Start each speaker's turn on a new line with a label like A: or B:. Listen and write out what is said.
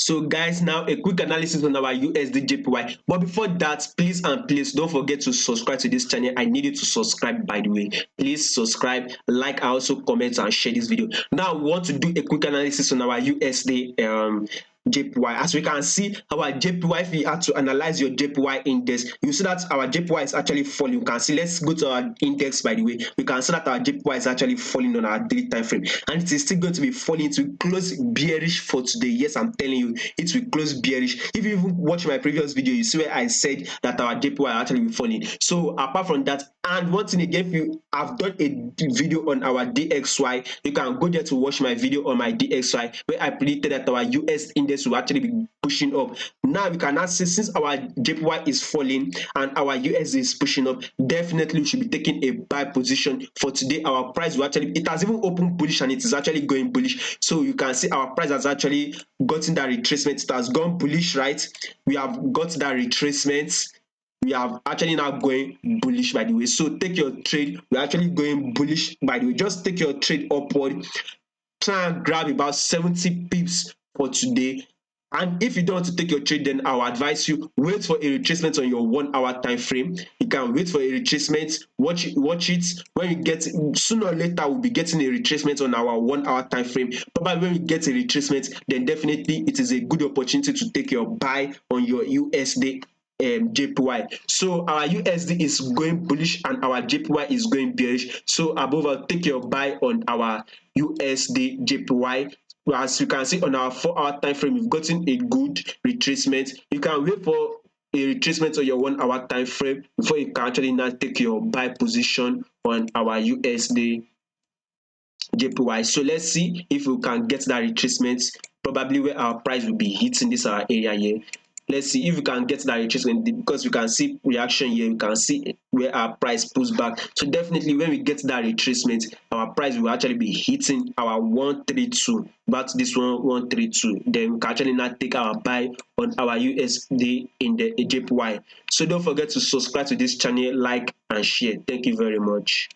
A: So guys, now a quick analysis on our USDJPY. But before that, please don't forget to subscribe to this channel. I need you to subscribe, by the way. Please subscribe, like, and also comment and share this video. Now we want to do a quick analysis on our USD JPY. As we can see, our JPY, if you have to analyze your JPY index, you see that our JPY is actually falling. You can see, let's go to our index, by the way. We can see that our JPY is actually falling on our daily time frame, and it is still going to be falling. It will close bearish for today. Yes, I'm telling you, it will close bearish. If you even watch my previous video, you see where I said that our JPY actually be falling. So apart from that, and one thing again, if you have done a video on our DXY, you can go there to watch my video on my DXY where I predicted that our US index will actually be pushing up. Now we can now see, since our JPY is falling and our USD is pushing up, definitely we should be taking a buy position for today. Our price will actually, it has even opened bullish and it is actually going bullish. So you can see our price has actually gotten that retracement. It has gone bullish, right? We have got that retracement. We are actually now going bullish, by the way. So take your trade. We're actually going bullish, by the way. Just take your trade upward. Try and grab about 70 pips for today. And if you don't want to take your trade, then I'll advise you wait for a retracement on your 1 hour time frame. You can wait for a retracement, watch it. When you get, sooner or later we'll be getting a retracement on our 1 hour time frame. Probably when we get a retracement, then definitely it is a good opportunity to take your buy on your USD JPY. So our USD is going bullish and our JPY is going bearish. So above all, take your buy on our USD JPY. As you can see on our 4 hour time frame, we've gotten a good retracement. You can wait for a retracement on your 1 hour time frame before you can actually now take your buy position on our USD JPY. So let's see if we can get that retracement, probably where our price will be hitting this our area here. Let's see if we can get that retracement, because we can see reaction here. We can see where our price pulls back. So definitely when we get that retracement, our price will actually be hitting our 132. Back to this one, 132. Then we can actually now take our buy on our USD in the JPY. So don't forget to subscribe to this channel, like and share. Thank you very much.